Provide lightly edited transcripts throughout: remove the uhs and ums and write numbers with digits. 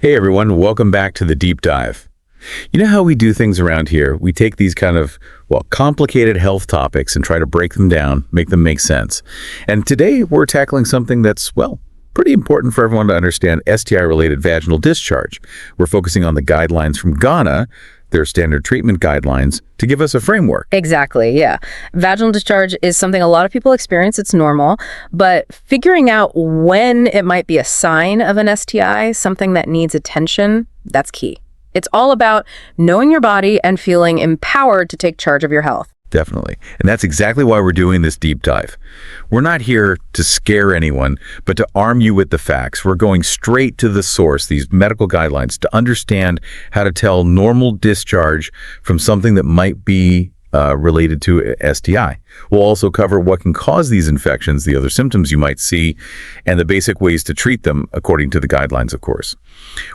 Hey everyone, welcome back to the deep dive. You know how we do things around here? We take these kind of, complicated health topics and try to break them down, make them make sense. And today we're tackling something that's, pretty important for everyone to understand: STI-related vaginal discharge. We're focusing on the guidelines from Ghana, their standard treatment guidelines, to give us a framework. Exactly, yeah. Vaginal discharge is something a lot of people experience. It's normal, but figuring out when it might be a sign of an STI, something that needs attention, that's key. It's all about knowing your body and feeling empowered to take charge of your health. Definitely. And that's exactly why we're doing this deep dive. We're not here to scare anyone, but to arm you with the facts. We're going straight to the source, these medical guidelines, to understand how to tell normal discharge from something that might be related to STI. We'll also cover what can cause these infections, the other symptoms you might see, and the basic ways to treat them according to the guidelines, of course.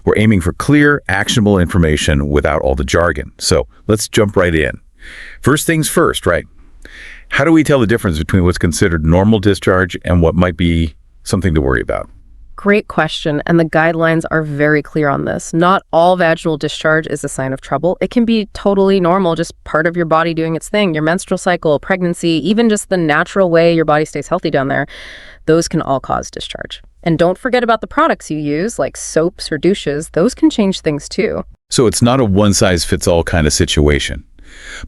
We're aiming for clear, actionable information without all the jargon. So let's jump right in. First things first, right? How do we tell the difference between what's considered normal discharge and what might be something to worry about? Great question, and the guidelines are very clear on this. Not all vaginal discharge is a sign of trouble. It can be totally normal, just part of your body doing its thing. Your menstrual cycle, pregnancy, even just the natural way your body stays healthy down there, those can all cause discharge. And don't forget about the products you use, like soaps or douches. Those can change things too. So it's not a one-size-fits-all kind of situation.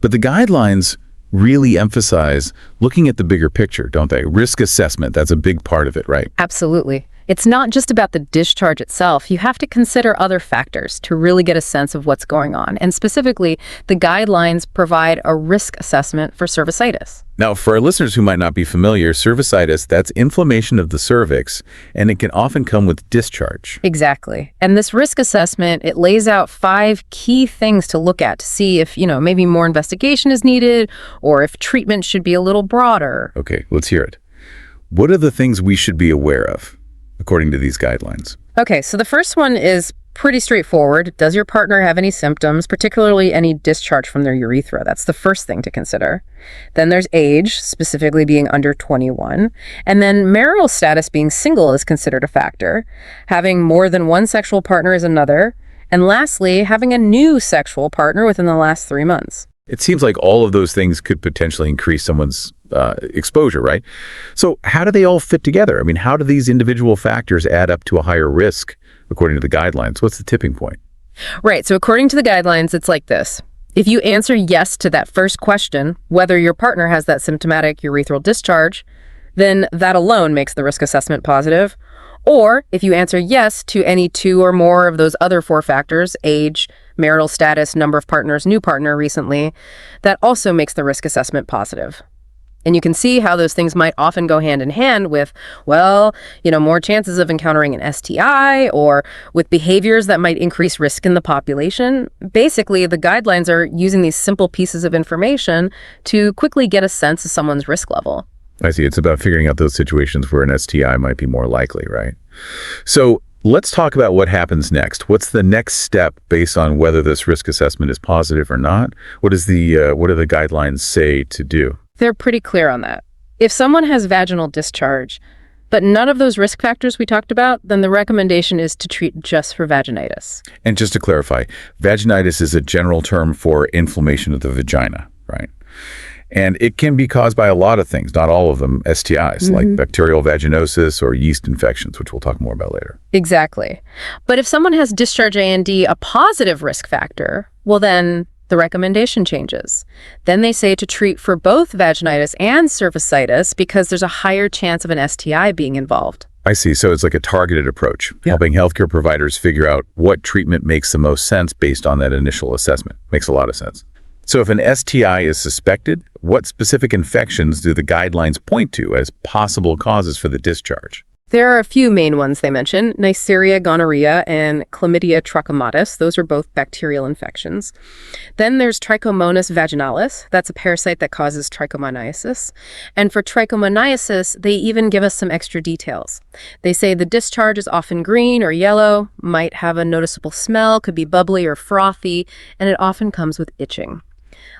But the guidelines really emphasize looking at the bigger picture, don't they? Risk assessment, that's a big part of it, right? Absolutely. It's not just about the discharge itself. You have to consider other factors to really get a sense of what's going on. And specifically, the guidelines provide a risk assessment for cervicitis. Now, for our listeners who might not be familiar, cervicitis, that's inflammation of the cervix, and it can often come with discharge. Exactly. And this risk assessment, it lays out 5 key things to look at to see if, maybe more investigation is needed or if treatment should be a little broader. Okay, let's hear it. What are the things we should be aware of, according to these guidelines? Okay, so the first one is pretty straightforward. Does your partner have any symptoms, particularly any discharge from their urethra? That's the first thing to consider. Then there's age, specifically being under 21. And then marital status, being single, is considered a factor. Having more than one sexual partner is another. And lastly, having a new sexual partner within the last 3 months. It seems like all of those things could potentially increase someone's exposure, right? So how do they all fit together? I mean, how do these individual factors add up to a higher risk, according to the guidelines? What's the tipping point? Right. So according to the guidelines, it's like this. If you answer yes to that first question, whether your partner has that symptomatic urethral discharge, then that alone makes the risk assessment positive. Or if you answer yes to any 2 or more of those other 4 factors, age, marital status, number of partners, new partner recently, that also makes the risk assessment positive. And you can see how those things might often go hand in hand with, more chances of encountering an STI or with behaviors that might increase risk in the population. Basically, the guidelines are using these simple pieces of information to quickly get a sense of someone's risk level. I see. It's about figuring out those situations where an STI might be more likely, right? So let's talk about what happens next. What's the next step based on whether this risk assessment is positive or not? What do the guidelines say to do? They're pretty clear on that. If someone has vaginal discharge, but none of those risk factors we talked about, then the recommendation is to treat just for vaginitis. And just to clarify, vaginitis is a general term for inflammation of the vagina, right? And it can be caused by a lot of things, not all of them STIs, like bacterial vaginosis or yeast infections, which we'll talk more about later. Exactly. But if someone has discharge A&D, a positive risk factor, well then the recommendation changes. Then they say to treat for both vaginitis and cervicitis because there's a higher chance of an STI being involved. I see. So it's like a targeted approach, helping healthcare providers figure out what treatment makes the most sense based on that initial assessment. Makes a lot of sense. So if an STI is suspected, what specific infections do the guidelines point to as possible causes for the discharge? There are a few main ones they mention: Neisseria, gonorrhoeae, and Chlamydia trachomatis. Those are both bacterial infections. Then there's Trichomonas vaginalis. That's a parasite that causes trichomoniasis. And for trichomoniasis, they even give us some extra details. They say the discharge is often green or yellow, might have a noticeable smell, could be bubbly or frothy, and it often comes with itching.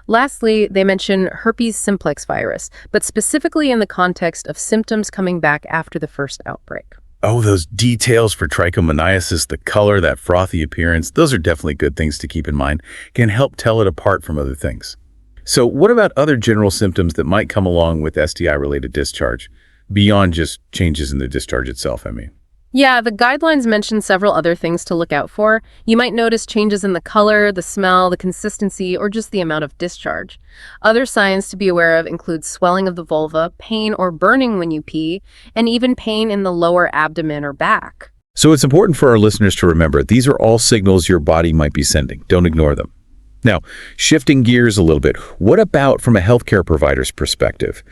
Lastly, they mention herpes simplex virus, but specifically in the context of symptoms coming back after the first outbreak. Oh, those details for trichomoniasis, the color, that frothy appearance, those are definitely good things to keep in mind. Can help tell it apart from other things. So what about other general symptoms that might come along with STI-related discharge, beyond just changes in the discharge itself, I mean? Yeah, the guidelines mention several other things to look out for. You might notice changes in the color, the smell, the consistency, or just the amount of discharge. Other signs to be aware of include swelling of the vulva, pain or burning when you pee, and even pain in the lower abdomen or back. So it's important for our listeners to remember these are all signals your body might be sending. Don't ignore them. Now, shifting gears a little bit, what about from a healthcare provider's perspective?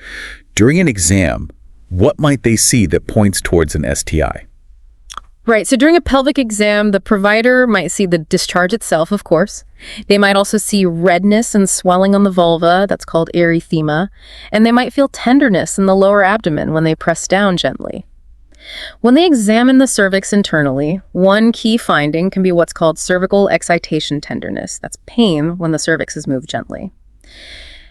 During an exam, what might they see that points towards an STI? Right, so during a pelvic exam, the provider might see the discharge itself, of course. They might also see redness and swelling on the vulva, that's called erythema, and they might feel tenderness in the lower abdomen when they press down gently. When they examine the cervix internally, one key finding can be what's called cervical excitation tenderness. That's pain when the cervix is moved gently.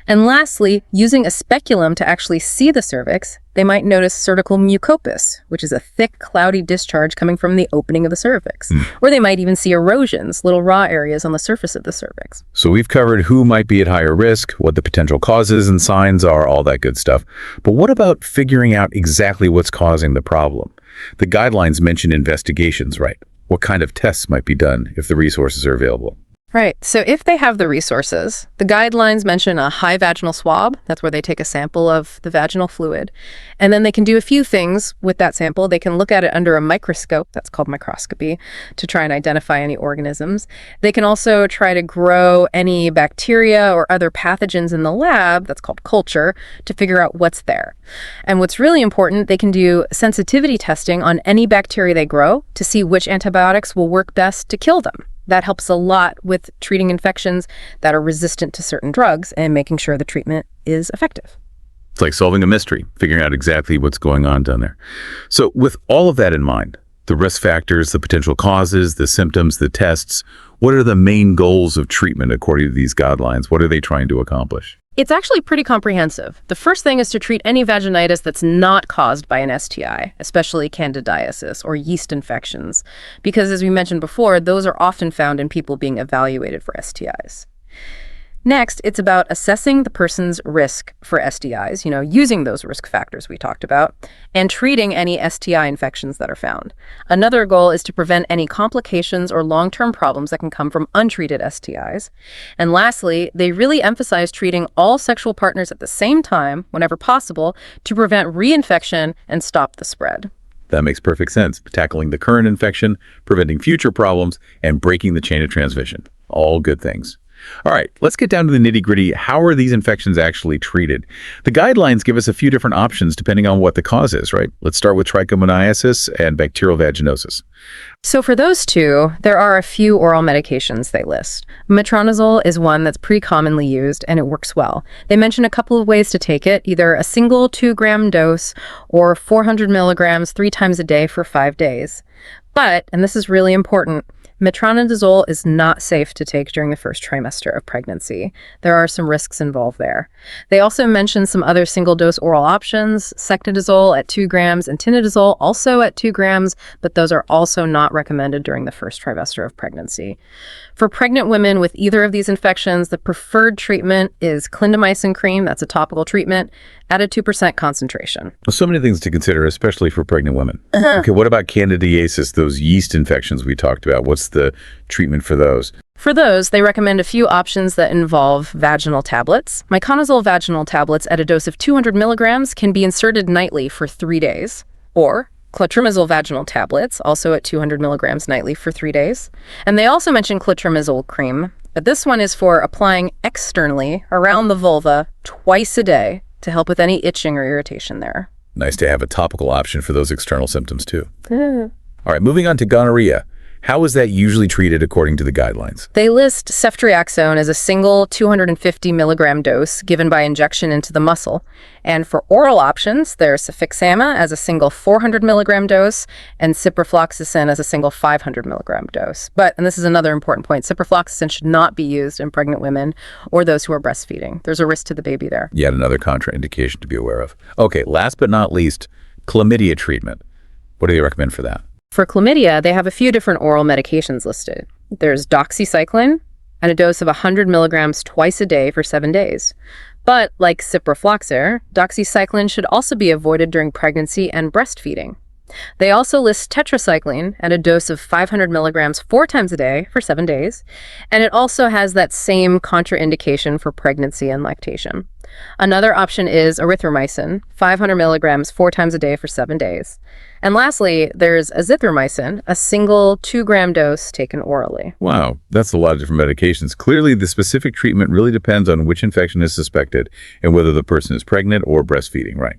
And lastly, using a speculum to actually see the cervix, they might notice cervical mucopus, which is a thick, cloudy discharge coming from the opening of the cervix. Or they might even see erosions, little raw areas on the surface of the cervix. So we've covered who might be at higher risk, what the potential causes and signs are, all that good stuff. But what about figuring out exactly what's causing the problem? The guidelines mention investigations, right? What kind of tests might be done if the resources are available? Right. So if they have the resources, the guidelines mention a high vaginal swab. That's where they take a sample of the vaginal fluid. And then they can do a few things with that sample. They can look at it under a microscope, that's called microscopy, to try and identify any organisms. They can also try to grow any bacteria or other pathogens in the lab, that's called culture, to figure out what's there. And what's really important, they can do sensitivity testing on any bacteria they grow to see which antibiotics will work best to kill them. That helps a lot with treating infections that are resistant to certain drugs and making sure the treatment is effective. It's like solving a mystery, figuring out exactly what's going on down there. So with all of that in mind, the risk factors, the potential causes, the symptoms, the tests, what are the main goals of treatment according to these guidelines? What are they trying to accomplish? It's actually pretty comprehensive. The first thing is to treat any vaginitis that's not caused by an STI, especially candidiasis or yeast infections, because as we mentioned before, those are often found in people being evaluated for STIs. Next, it's about assessing the person's risk for STIs, using those risk factors we talked about, and treating any STI infections that are found. Another goal is to prevent any complications or long-term problems that can come from untreated STIs. And lastly, they really emphasize treating all sexual partners at the same time, whenever possible, to prevent reinfection and stop the spread. That makes perfect sense. Tackling the current infection, preventing future problems, and breaking the chain of transmission. All good things. All right, let's get down to the nitty-gritty. How are these infections actually treated? The guidelines give us a few different options depending on what the cause is, right? Let's start with trichomoniasis and bacterial vaginosis. So for those two, there are a few oral medications they list. Metronidazole is one that's pretty commonly used, and it works well. They mention a couple of ways to take it, either a single 2-gram dose or 400 milligrams 3 times a day for 5 days. But, and this is really important, metronidazole is not safe to take during the first trimester of pregnancy. There are some risks involved there. They also mention some other single-dose oral options, sectidazole at 2 grams and tinidazole also at 2 grams, but those are also not recommended during the first trimester of pregnancy. For pregnant women with either of these infections, the preferred treatment is clindamycin cream, that's a topical treatment, at a 2% concentration. So many things to consider, especially for pregnant women. Okay, what about candidiasis, those yeast infections we talked about? What's the treatment for those? For those, they recommend a few options that involve vaginal tablets. Miconazole vaginal tablets at a dose of 200 milligrams can be inserted nightly for 3 days, or clotrimazole vaginal tablets, also at 200 milligrams nightly for 3 days. And they also mention clotrimazole cream, but this one is for applying externally around the vulva twice a day to help with any itching or irritation there. Nice to have a topical option for those external symptoms too. All right, moving on to gonorrhea. How is that usually treated according to the guidelines? They list ceftriaxone as a single 250 milligram dose given by injection into the muscle. And for oral options, there's cefixima as a single 400 milligram dose and ciprofloxacin as a single 500 milligram dose. But, and this is another important point, ciprofloxacin should not be used in pregnant women or those who are breastfeeding. There's a risk to the baby there. Yet another contraindication to be aware of. Okay, last but not least, chlamydia treatment. What do they recommend for that? For chlamydia, they have a few different oral medications listed. There's doxycycline and a dose of 100 milligrams twice a day for 7 days. But like ciprofloxacin, doxycycline should also be avoided during pregnancy and breastfeeding. They also list tetracycline at a dose of 500 milligrams 4 times a day for 7 days, and it also has that same contraindication for pregnancy and lactation. Another option is erythromycin, 500 milligrams 4 times a day for 7 days. And lastly, there's azithromycin, a single 2-gram dose taken orally. Wow, that's a lot of different medications. Clearly, the specific treatment really depends on which infection is suspected and whether the person is pregnant or breastfeeding, right?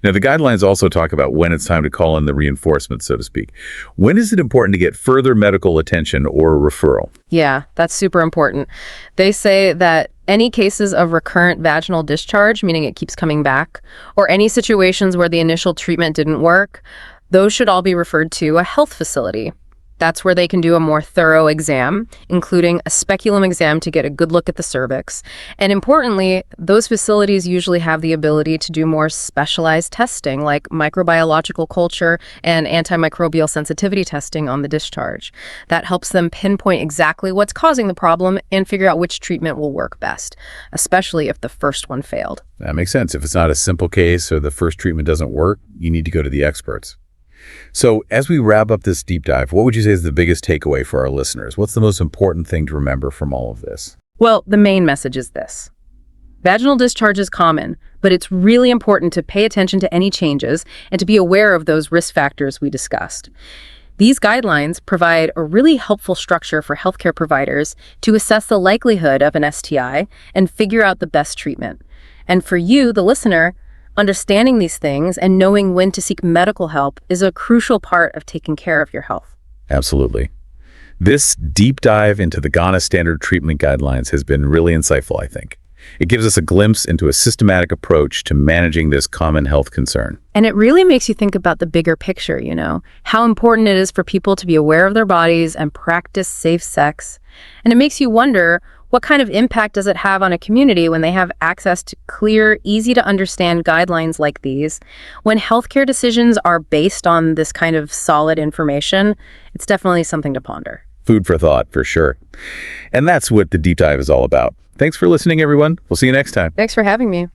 Now, the guidelines also talk about when it's time to call in the reinforcements, so to speak. When is it important to get further medical attention or a referral? Yeah, that's super important. They say that any cases of recurrent vaginal discharge, meaning it keeps coming back, or any situations where the initial treatment didn't work, those should all be referred to a health facility. That's where they can do a more thorough exam, including a speculum exam to get a good look at the cervix. And importantly, those facilities usually have the ability to do more specialized testing, like microbiological culture and antimicrobial sensitivity testing on the discharge. That helps them pinpoint exactly what's causing the problem and figure out which treatment will work best, especially if the first one failed. That makes sense. If it's not a simple case or the first treatment doesn't work, you need to go to the experts. So as we wrap up this deep dive, what would you say is the biggest takeaway for our listeners? What's the most important thing to remember from all of this? Well, the main message is this. Vaginal discharge is common, but it's really important to pay attention to any changes and to be aware of those risk factors we discussed. These guidelines provide a really helpful structure for healthcare providers to assess the likelihood of an STI and figure out the best treatment. And for you, the listener, understanding these things and knowing when to seek medical help is a crucial part of taking care of your health. Absolutely. This deep dive into the Ghana Standard Treatment Guidelines has been really insightful, I think. It gives us a glimpse into a systematic approach to managing this common health concern. And it really makes you think about the bigger picture, how important it is for people to be aware of their bodies and practice safe sex. And it makes you wonder, what kind of impact does it have on a community when they have access to clear, easy to understand guidelines like these? When healthcare decisions are based on this kind of solid information, it's definitely something to ponder. Food for thought, for sure. And that's what the deep dive is all about. Thanks for listening, everyone. We'll see you next time. Thanks for having me.